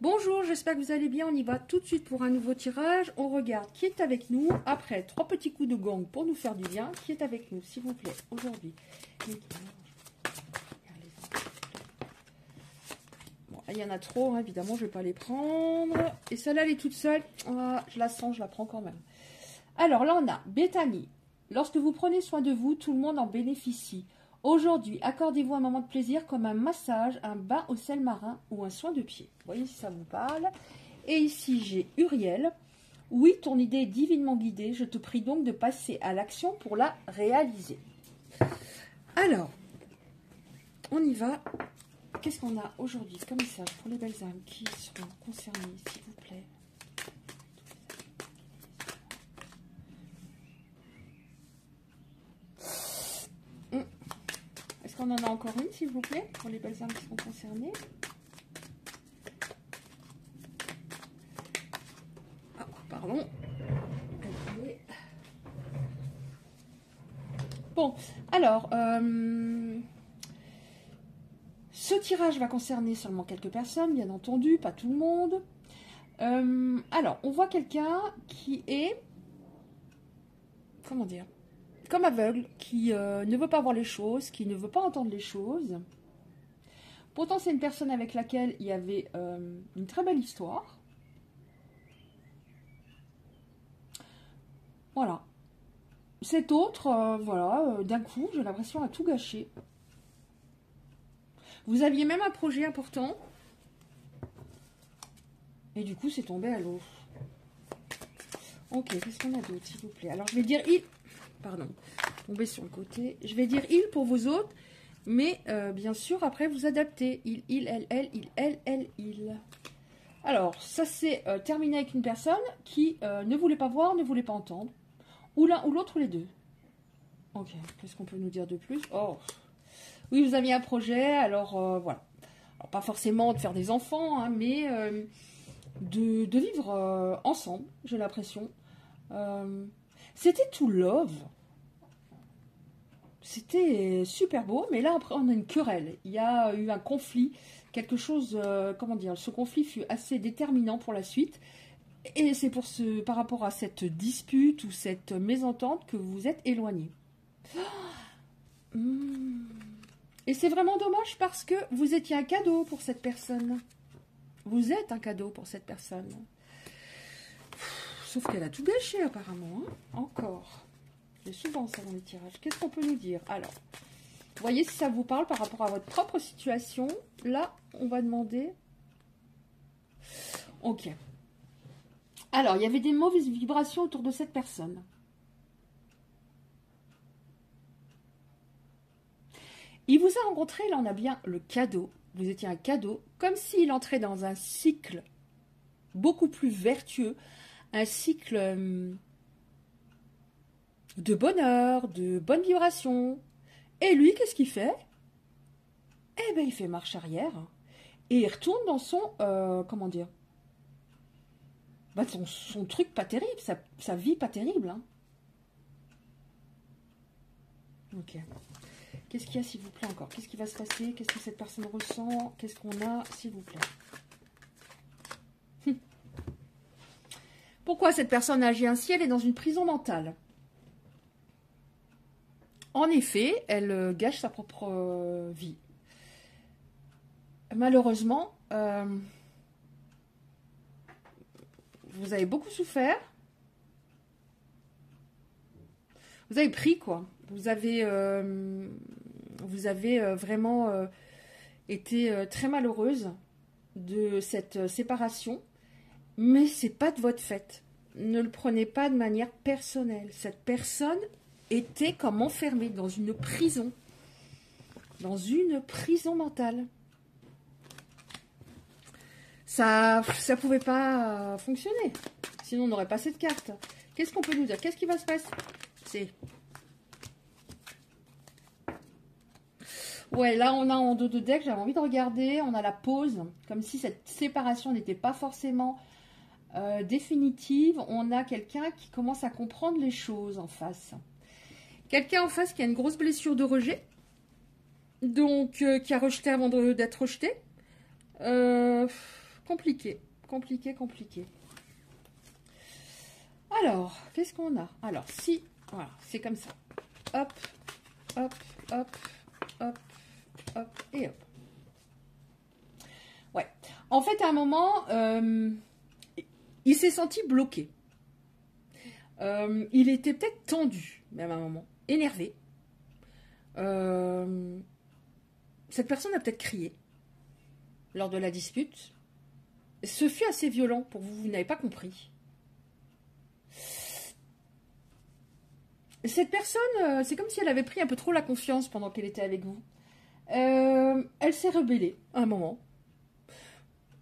Bonjour, j'espère que vous allez bien. On y va tout de suite pour un nouveau tirage. On regarde qui est avec nous. Après, 3 petits coups de gong pour nous faire du bien. Qui est avec nous, s'il vous plaît, aujourd'hui? Bon, il y en a trop, hein, évidemment, je ne vais pas les prendre. Et celle-là, elle est toute seule. Ah, je la sens, je la prends quand même. Alors là, on a Bethany. Lorsque vous prenez soin de vous, tout le monde en bénéficie. Aujourd'hui, accordez-vous un moment de plaisir comme un massage, un bain au sel marin ou un soin de pied. Vous voyez si ça vous parle. Et ici, j'ai Uriel. Oui, ton idée est divinement guidée. Je te prie donc de passer à l'action pour la réaliser. Alors, on y va. Qu'est-ce qu'on a aujourd'hui comme message pour les belles âmes qui seront concernées, s'il vous plaît? Est-ce qu'on en a encore une, s'il vous plaît, pour les belles âmes qui sont concernées? Ah, pardon. Bon, alors, ce tirage va concerner seulement quelques personnes, bien entendu, pas tout le monde. Alors, on voit quelqu'un qui est, comment dire, comme aveugle, qui ne veut pas voir les choses, qui ne veut pas entendre les choses. Pourtant, c'est une personne avec laquelle il y avait une très belle histoire. Voilà. Cet autre, voilà, d'un coup, j'ai l'impression à tout gâcher. Vous aviez même un projet important. Et du coup, c'est tombé à l'eau. Ok, qu'est-ce qu'on a d'autre, s'il vous plaît? Alors, je vais dire il. Pardon, tomber sur le côté. Je vais dire il pour vous autres. Mais, bien sûr, après, vous adaptez. Il, elle. Alors, ça s'est terminé avec une personne qui ne voulait pas voir, ne voulait pas entendre. Ou l'un ou l'autre, ou les deux. Ok, qu'est-ce qu'on peut nous dire de plus? Oh, oui, vous aviez un projet, alors voilà. Alors, pas forcément de faire des enfants, hein, mais de vivre ensemble, j'ai l'impression. C'était tout love. C'était super beau, mais là, après, on a une querelle. Il y a eu un conflit, quelque chose, comment dire, ce conflit fut assez déterminant pour la suite. Et c'est par rapport à cette dispute ou cette mésentente que vous vous êtes éloignés. Et c'est vraiment dommage parce que vous étiez un cadeau pour cette personne. Vous êtes un cadeau pour cette personne. Sauf qu'elle a tout gâché apparemment. Hein. Encore. C'est souvent ça dans les tirages. Qu'est-ce qu'on peut nous dire? Alors, voyez si ça vous parle par rapport à votre propre situation. Là, on va demander... Ok. Alors, il y avait des mauvaises vibrations autour de cette personne. Il vous a rencontré, là on a bien le cadeau. Vous étiez un cadeau, comme s'il entrait dans un cycle beaucoup plus vertueux, un cycle de bonheur, de bonne vibration. Et lui, qu'est-ce qu'il fait? Eh bien, il fait marche arrière. Et il retourne dans son, comment dire, bah, son truc pas terrible, sa vie pas terrible. Hein. Ok. Qu'est-ce qu'il y a, s'il vous plaît, encore? Qu'est-ce qui va se passer? Qu'est-ce que cette personne ressent? Qu'est-ce qu'on a, s'il vous plaît? Pourquoi cette personne agit ainsi? Elle est dans une prison mentale. En effet, elle gâche sa propre vie. Malheureusement, vous avez beaucoup souffert. Vous avez pris, quoi. Vous avez vraiment été très malheureuse de cette séparation. Mais c'est pas de votre fait. Ne le prenez pas de manière personnelle. Cette personne était comme enfermée dans une prison. Dans une prison mentale. Ça pouvait pas fonctionner. Sinon, on n'aurait pas cette carte. Qu'est-ce qu'on peut nous dire? Qu'est-ce qui va se passer? Ouais, là, on a en dos de deck, j'avais envie de regarder. On a la pause. Comme si cette séparation n'était pas forcément définitive. On a quelqu'un qui commence à comprendre les choses en face. Quelqu'un en face qui a une grosse blessure de rejet. Donc, qui a rejeté avant d'être rejeté. Compliqué, compliqué, compliqué. Alors, qu'est-ce qu'on a? Alors, si, voilà, c'est comme ça. Hop, hop, hop, hop, hop, et hop. Ouais. En fait, à un moment, il s'est senti bloqué. Il était peut-être tendu, même à un moment, énervé. Cette personne a peut-être crié lors de la dispute. Ce fut assez violent pour vous, vous n'avez pas compris. Cette personne, c'est comme si elle avait pris un peu trop la confiance pendant qu'elle était avec vous. Elle s'est rebellée à un moment.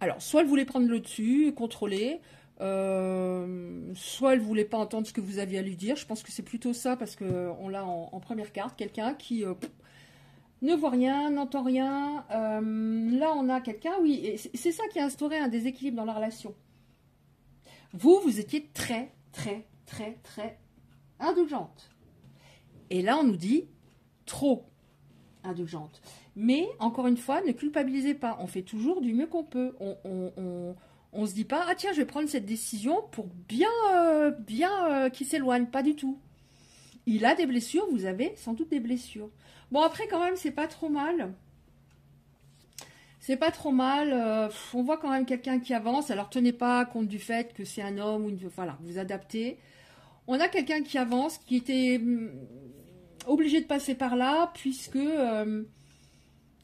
Alors, soit elle voulait prendre le dessus, contrôler, soit elle voulait pas entendre ce que vous aviez à lui dire. Je pense que c'est plutôt ça, parce qu'on l'a en première carte, quelqu'un qui ne voit rien, n'entend rien. Là, on a quelqu'un, oui, et c'est ça qui a instauré un déséquilibre dans la relation. Vous étiez très, très, très, très indulgente. Et là, on nous dit trop indulgente. Mais, encore une fois, ne culpabilisez pas. On fait toujours du mieux qu'on peut. On se dit pas, ah tiens, je vais prendre cette décision pour bien qu'il s'éloigne. Pas du tout. Il a des blessures, vous avez sans doute des blessures. Bon, après, quand même, c'est pas trop mal. C'est pas trop mal. On voit quand même quelqu'un qui avance. Alors, tenez pas compte du fait que c'est un homme ou une... Voilà, vous adaptez. On a quelqu'un qui avance, qui était obligé de passer par là, puisque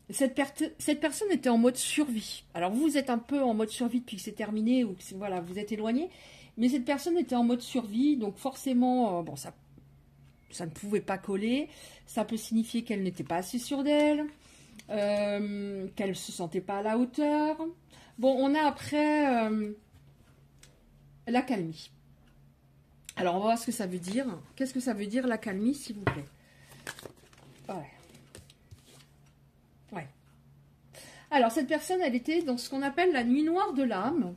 cette personne était en mode survie. Alors, vous êtes un peu en mode survie depuis que c'est terminé, ou que voilà, vous êtes éloigné. Mais cette personne était en mode survie, donc forcément, bon, ça ne pouvait pas coller. Ça peut signifier qu'elle n'était pas assez sûre d'elle, qu'elle ne se sentait pas à la hauteur. Bon, on a après l'accalmie. Alors, on va voir ce que ça veut dire. Qu'est-ce que ça veut dire, l'accalmie, s'il vous plaît? Ouais. Ouais. Alors, cette personne, elle était dans ce qu'on appelle la nuit noire de l'âme.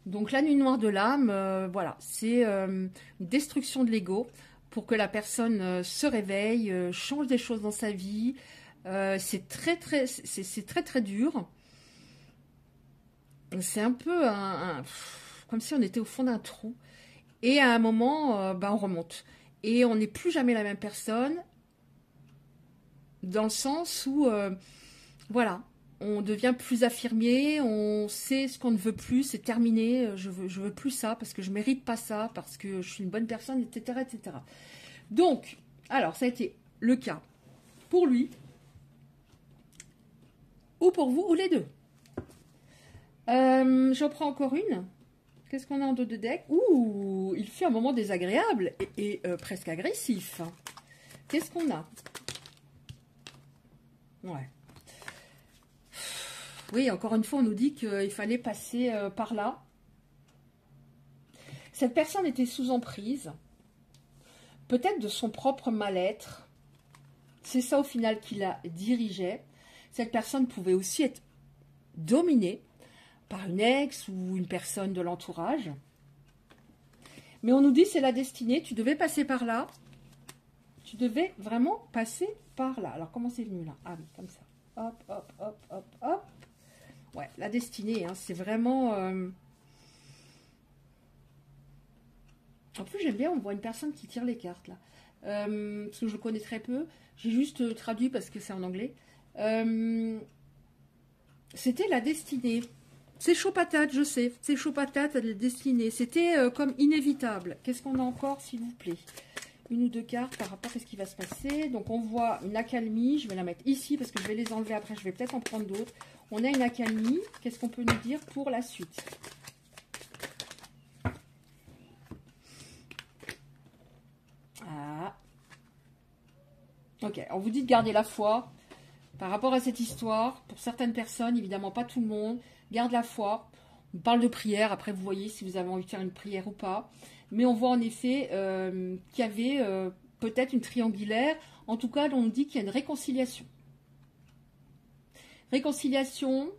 Donc, la nuit noire de l'âme, voilà, c'est une destruction de l'ego pour que la personne se réveille, change des choses dans sa vie. C'est très, très dur. C'est un peu comme si on était au fond d'un trou. Et à un moment, on remonte. Et on n'est plus jamais la même personne, dans le sens où, voilà, on devient plus affirmé, on sait ce qu'on ne veut plus, c'est terminé, je veux plus ça, parce que je ne mérite pas ça, parce que je suis une bonne personne, etc., etc. Donc, alors, ça a été le cas pour lui, ou pour vous, ou les deux. J'en prends encore une. Qu'est-ce qu'on a en dos de deck? Ouh, il fait un moment désagréable et presque agressif. Qu'est-ce qu'on a? Ouais. Oui, encore une fois, on nous dit qu'il fallait passer par là. Cette personne était sous emprise, peut-être de son propre mal-être. C'est ça au final qui la dirigeait. Cette personne pouvait aussi être dominée par une ex ou une personne de l'entourage. Mais on nous dit c'est la destinée, tu devais passer par là. Tu devais vraiment passer par là. Alors comment c'est venu là? Ah oui, comme ça. Hop, hop, hop, hop, hop. Ouais, la destinée, hein, c'est vraiment... En plus, j'aime bien, on voit une personne qui tire les cartes là. Parce que je le connais très peu. J'ai juste traduit parce que c'est en anglais. C'était la destinée. C'est chaud patate, je sais. C'est chaud patate, la destinée. C'était comme inévitable. Qu'est-ce qu'on a encore, s'il vous plaît? Une ou deux cartes par rapport à ce qui va se passer. Donc, on voit une accalmie. Je vais la mettre ici parce que je vais les enlever après. Je vais peut-être en prendre d'autres. On a une accalmie. Qu'est-ce qu'on peut nous dire pour la suite? Ah. Ok, on vous dit de garder la foi par rapport à cette histoire. Pour certaines personnes, évidemment pas tout le monde. Garde la foi. On parle de prière. Après, vous voyez si vous avez envie de faire une prière ou pas. Mais on voit en effet qu'il y avait peut-être une triangulaire. En tout cas, on nous dit qu'il y a une réconciliation. Réconciliation.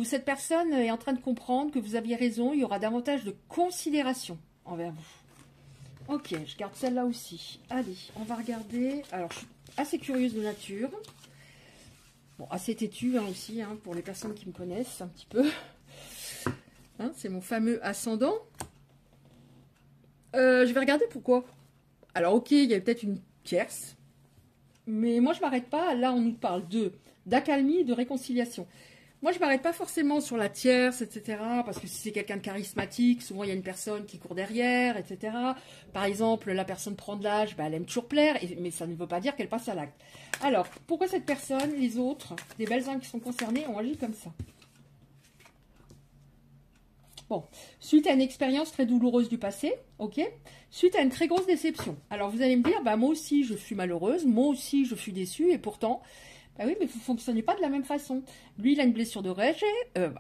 Cette personne est en train de comprendre que vous aviez raison. Il y aura davantage de considération envers vous. Ok, je garde celle-là aussi. Allez, on va regarder. Alors, je suis assez curieuse de nature. Bon, assez têtue hein, aussi, hein, pour les personnes qui me connaissent un petit peu. c'est mon fameux ascendant. Je vais regarder pourquoi. Alors, ok, il y a peut-être une tierce. Mais moi, je ne m'arrête pas. Là, on nous parle d'accalmie, de réconciliation. Moi, je ne m'arrête pas forcément sur la tierce, etc. Parce que si c'est quelqu'un de charismatique, souvent, il y a une personne qui court derrière, etc. Par exemple, la personne prend de l'âge, bah, elle aime toujours plaire, mais ça ne veut pas dire qu'elle passe à l'acte. Alors, pourquoi cette personne, les autres, des belles âmes qui sont concernées, ont agi comme ça? Bon, suite à une expérience très douloureuse du passé, ok, suite à une très grosse déception. Alors, vous allez me dire, bah, moi aussi, je suis malheureuse, moi aussi, je suis déçue, et pourtant, bah oui, mais vous ne fonctionnez pas de la même façon. Lui, il a une blessure de rejet.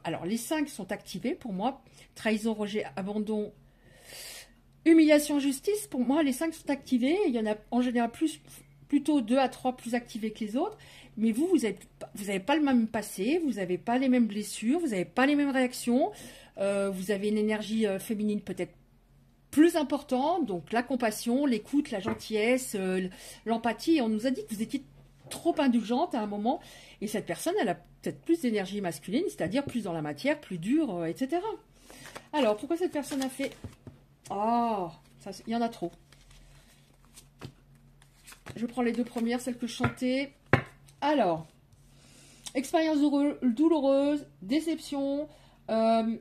Alors, les 5 sont activés pour moi. Trahison, rejet, abandon, humiliation, justice. Pour moi, les 5 sont activés. Il y en a en général plutôt 2 à 3 plus activés que les autres. Mais vous n'avez pas le même passé, vous n'avez pas les mêmes blessures, vous n'avez pas les mêmes réactions. Vous avez une énergie féminine peut-être plus importante, donc la compassion, l'écoute, la gentillesse, l'empathie. Et on nous a dit que vous étiez trop indulgente à un moment. Et cette personne, elle a peut-être plus d'énergie masculine, c'est-à-dire plus dans la matière, plus dure, etc. Alors, pourquoi cette personne a fait... Oh, il y en a trop. Je prends les 2 premières, celles que je chantais. Alors, expérience douloureuse, déception,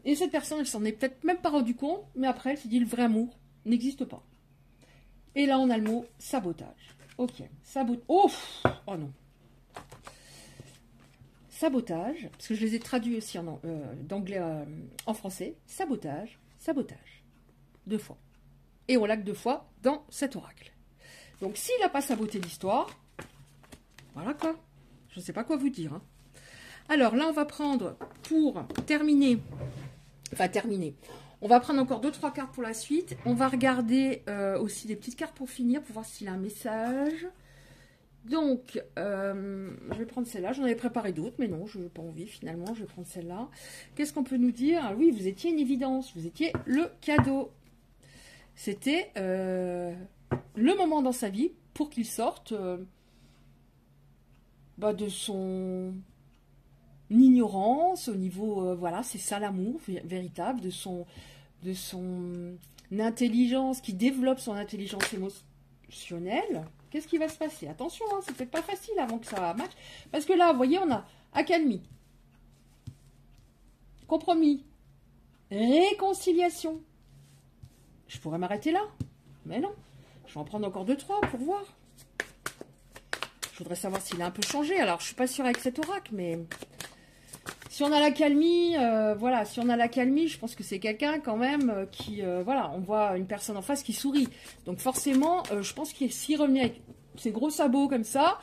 et cette personne, elle s'en est peut-être même pas rendu compte, mais après, elle s'est dit, le vrai amour n'existe pas. Et là, on a le mot sabotage. Ok, oh non. Sabotage, parce que je les ai traduits aussi d'anglais en français. Sabotage, sabotage. 2 fois. Et on l'a que 2 fois dans cet oracle. Donc, s'il n'a pas saboté l'histoire, voilà quoi. Je ne sais pas quoi vous dire. Hein. Alors, là, on va prendre, pour terminer, on va prendre encore 2-3 cartes pour la suite. On va regarder aussi des petites cartes pour finir, pour voir s'il a un message. Donc, je vais prendre celle-là. J'en avais préparé d'autres, mais non, je n'ai pas envie finalement. Je vais prendre celle-là. Qu'est-ce qu'on peut nous dire? Ah, oui, vous étiez une évidence. Vous étiez le cadeau. C'était le moment dans sa vie pour qu'il sorte de son ignorance au niveau... voilà, c'est ça l'amour véritable, de son intelligence, qui développe son intelligence émotionnelle. Qu'est-ce qui va se passer? Attention, hein, c'est peut-être pas facile avant que ça matche. Parce que là, vous voyez, on a accalmie, compromis, réconciliation. Je pourrais m'arrêter là, mais non. Je vais en prendre encore 2-3 pour voir. Je voudrais savoir s'il a un peu changé. Alors, je suis pas sûre avec cet oracle, mais... Si on a l'accalmie, voilà, si on a l'accalmie, je pense que c'est quelqu'un quand même qui, voilà, on voit une personne en face qui sourit. Donc forcément, je pense que s'il revenait avec ses gros sabots comme ça,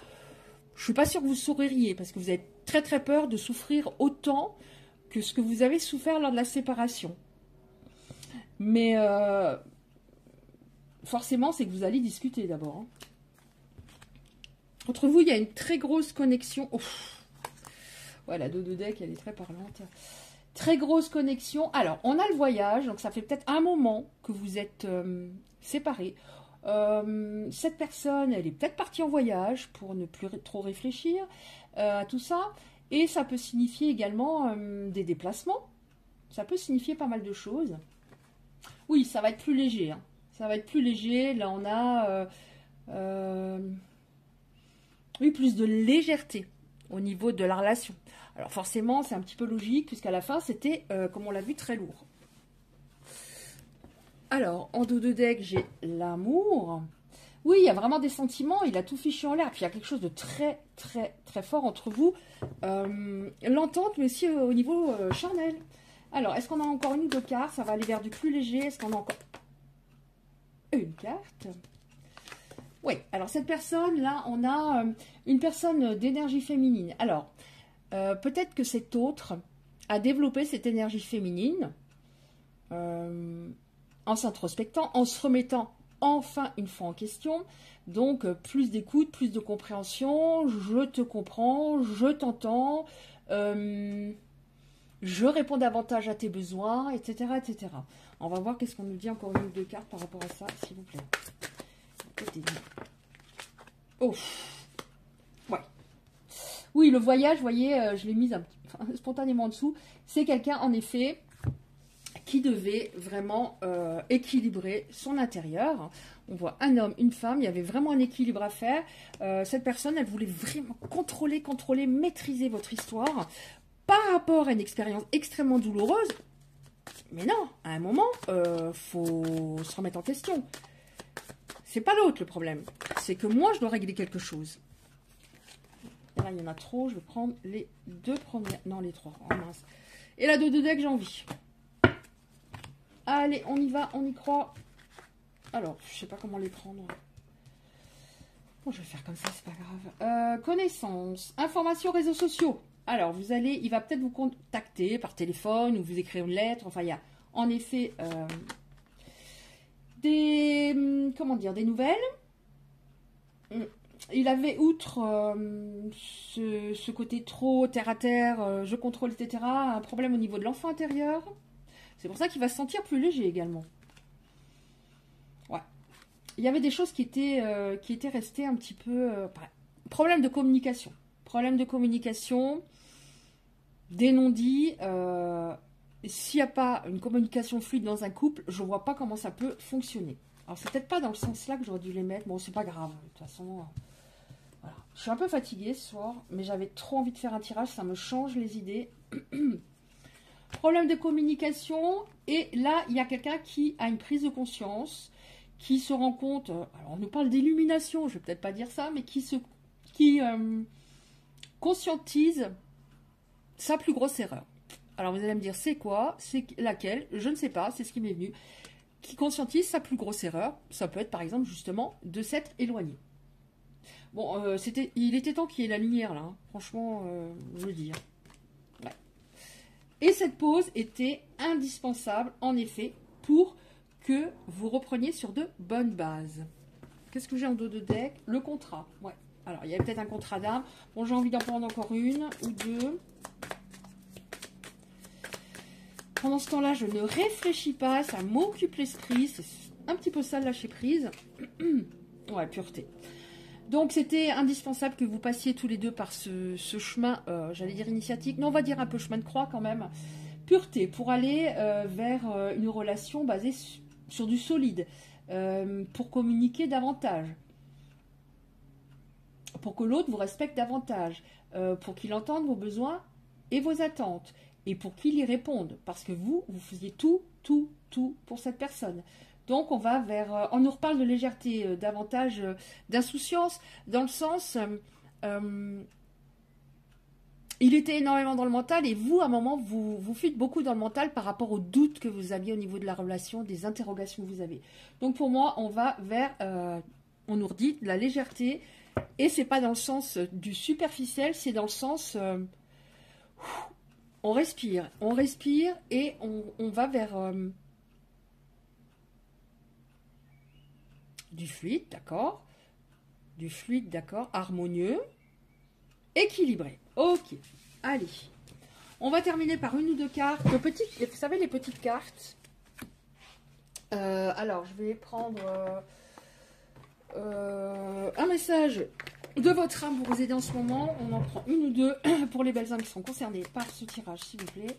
je suis pas sûre que vous souririez, parce que vous avez très très peur de souffrir autant que ce que vous avez souffert lors de la séparation. Mais forcément, c'est que vous allez discuter d'abord. Hein. Entre vous, il y a une très grosse connexion. Ouf. Ouais, la dos de deck, elle est très parlante. Très grosse connexion. Alors, on a le voyage, donc ça fait peut-être un moment que vous êtes séparés. Cette personne, elle est peut-être partie en voyage pour ne plus trop réfléchir à tout ça. Et ça peut signifier également des déplacements. Ça peut signifier pas mal de choses. Oui, ça va être plus léger. Hein. Ça va être plus léger. Là, on a oui, plus de légèreté au niveau de la relation. Alors forcément, c'est un petit peu logique, puisqu'à la fin, c'était, comme on l'a vu, très lourd. Alors, en dos de deck, j'ai l'amour. Oui, il y a vraiment des sentiments, il a tout fichu en l'air. Puis il y a quelque chose de très, très, très fort entre vous. L'entente, mais aussi au niveau charnel. Alors, est-ce qu'on a encore une ou 2 cartes? Ça va aller vers du plus léger. Est-ce qu'on a encore une carte? Oui, alors cette personne, là, on a une personne d'énergie féminine. Alors, peut-être que cet autre a développé cette énergie féminine en s'introspectant, en se remettant enfin une fois en question. Donc, plus d'écoute, plus de compréhension. Je te comprends, je t'entends, je réponds davantage à tes besoins, etc., etc. On va voir qu'est-ce qu'on nous dit encore une ou 2 cartes par rapport à ça, s'il vous plaît. Oh, ouais. Oui, le voyage, vous voyez, je l'ai mise spontanément en dessous. C'est quelqu'un, en effet, qui devait vraiment équilibrer son intérieur. On voit un homme, une femme, il y avait vraiment un équilibre à faire. Cette personne, elle voulait vraiment contrôler, maîtriser votre histoire par rapport à une expérience extrêmement douloureuse. Mais non, à un moment, faut se remettre en question. C'est pas l'autre le problème. C'est que moi, je dois régler quelque chose. Et là, il y en a trop. Je vais prendre les 2 premières. Non, les 3. Oh, mince. Et la 2 de deck, j'ai envie. Allez, on y va, on y croit. Alors, je sais pas comment les prendre. Bon, je vais faire comme ça, c'est pas grave. Connaissances, informations, réseaux sociaux. Alors, vous allez, il va peut-être vous contacter par téléphone ou vous écrire une lettre. Enfin, il y a en effet des nouvelles. Il avait, outre ce côté trop terre à terre, je contrôle, etc., un problème au niveau de l'enfant intérieur. C'est pour ça qu'il va se sentir plus léger également. Ouais. Il y avait des choses qui étaient restées un petit peu... problème de communication. Problème de communication, des non-dits. S'il n'y a pas une communication fluide dans un couple, je ne vois pas comment ça peut fonctionner. Alors, c'est peut-être pas dans le sens là que j'aurais dû les mettre. Bon, c'est pas grave. De toute façon, voilà. Je suis un peu fatiguée ce soir, mais j'avais trop envie de faire un tirage. Ça me change les idées. Problème de communication. Et là, il y a quelqu'un qui a une prise de conscience, qui se rend compte... alors, on nous parle d'illumination, je vais peut-être pas dire ça, mais qui conscientise sa plus grosse erreur. Alors, vous allez me dire, c'est quoi? C'est laquelle? Je ne sais pas, c'est ce qui m'est venu. Qui conscientise sa plus grosse erreur. Ça peut être, par exemple, justement, de s'être éloigné. Bon, il était temps qu'il y ait la lumière, là. Hein. Franchement, je veux dire. Ouais. Et cette pause était indispensable, en effet, pour que vous repreniez sur de bonnes bases. Qu'est-ce que j'ai en dos de deck? Le contrat. Ouais. Alors, il y a peut-être un contrat d'âme. Bon, j'ai envie d'en prendre encore une ou deux. Pendant ce temps-là, je ne réfléchis pas. Ça m'occupe l'esprit. C'est un petit peu ça, le lâcher prise. Ouais, pureté. Donc, c'était indispensable que vous passiez tous les deux par ce chemin, j'allais dire initiatique. Non, on va dire un peu chemin de croix quand même. Pureté, pour aller vers une relation basée sur du solide. Pour communiquer davantage. Pour que l'autre vous respecte davantage. Pour qu'il entende vos besoins et vos attentes. Et pour qu'il y réponde. Parce que vous faisiez tout pour cette personne. Donc, on va vers... on nous reparle de légèreté, davantage d'insouciance, dans le sens... il était énormément dans le mental et vous, à un moment, vous fuites beaucoup dans le mental par rapport aux doutes que vous aviez au niveau de la relation, des interrogations que vous avez. Donc, pour moi, on va vers... on nous redit de la légèreté. Et c'est pas dans le sens du superficiel, c'est dans le sens... on respire et on va vers... du fluide, d'accord. Du fluide, d'accord. Harmonieux. Équilibré. Ok. Allez. On va terminer par une ou deux cartes. Vous savez, les petites cartes. Alors, je vais prendre un message de votre âme pour vous aider en ce moment. On en prend une ou deux pour les belles âmes qui sont concernées par ce tirage, s'il vous plaît.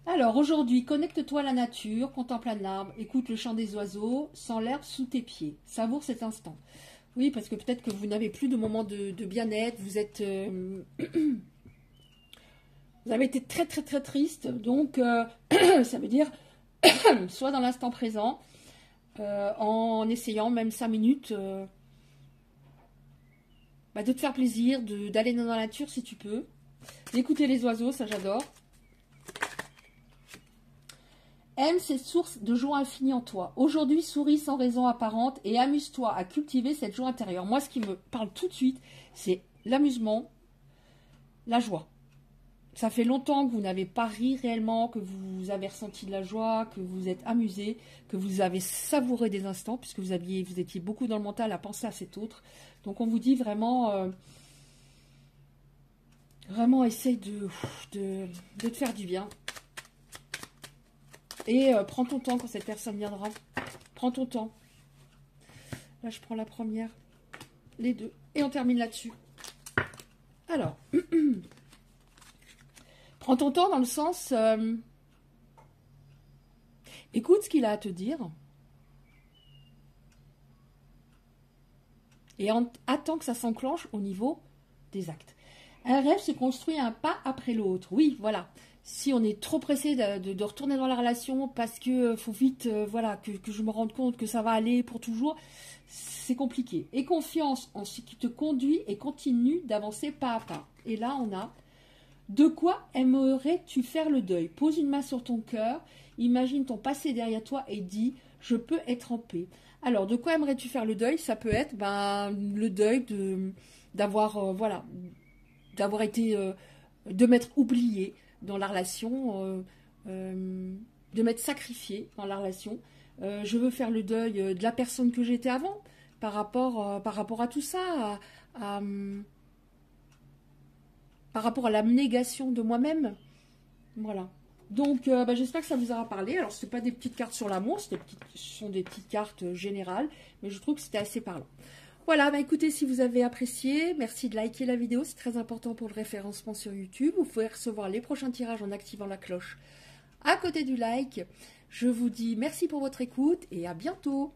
Alors, aujourd'hui, connecte-toi à la nature, contemple un arbre, écoute le chant des oiseaux, sens l'herbe sous tes pieds. Savoure cet instant. Oui, parce que peut-être que vous n'avez plus de moment de bien-être, vous êtes... vous avez été très triste, donc ça veut dire soit dans l'instant présent, en essayant même 5 minutes de te faire plaisir, d'aller dans la nature si tu peux, d'écouter les oiseaux, ça j'adore. Aime ces sources de joie infinie en toi. Aujourd'hui, souris sans raison apparente et amuse-toi à cultiver cette joie intérieure. Moi, ce qui me parle tout de suite, c'est l'amusement, la joie. Ça fait longtemps que vous n'avez pas ri réellement, que vous avez ressenti de la joie, que vous êtes amusé, que vous avez savouré des instants, puisque vous étiez beaucoup dans le mental à penser à cet autre. Donc, on vous dit vraiment, essaye de te faire du bien. Et prends ton temps quand cette personne viendra. Prends ton temps. Là, je prends la première, les deux. Et on termine là-dessus. Alors, En tentant dans le sens, écoute ce qu'il a à te dire et attends que ça s'enclenche au niveau des actes. Un rêve se construit un pas après l'autre. Oui, voilà. Si on est trop pressé de retourner dans la relation parce que faut vite, voilà, que je me rende compte que ça va aller pour toujours, c'est compliqué. Et confiance en ce qui te conduit et continue d'avancer pas à pas. Et là, on a: de quoi aimerais-tu faire le deuil? Pose une main sur ton cœur, imagine ton passé derrière toi et dis: je peux être en paix. Alors, de quoi aimerais-tu faire le deuil? Ça peut être le deuil d'avoir voilà, d'avoir été, de m'être oublié dans la relation, de m'être sacrifié dans la relation. Je veux faire le deuil de la personne que j'étais avant par rapport à tout ça, par rapport à l'abnégation de moi-même. Voilà. Donc, j'espère que ça vous aura parlé. Alors, ce n'est pas des petites cartes sur l'amour, ce sont des petites cartes générales, mais je trouve que c'était assez parlant. Voilà, écoutez, si vous avez apprécié, merci de liker la vidéo, c'est très important pour le référencement sur YouTube. Vous pouvez recevoir les prochains tirages en activant la cloche à côté du like. Je vous dis merci pour votre écoute et à bientôt.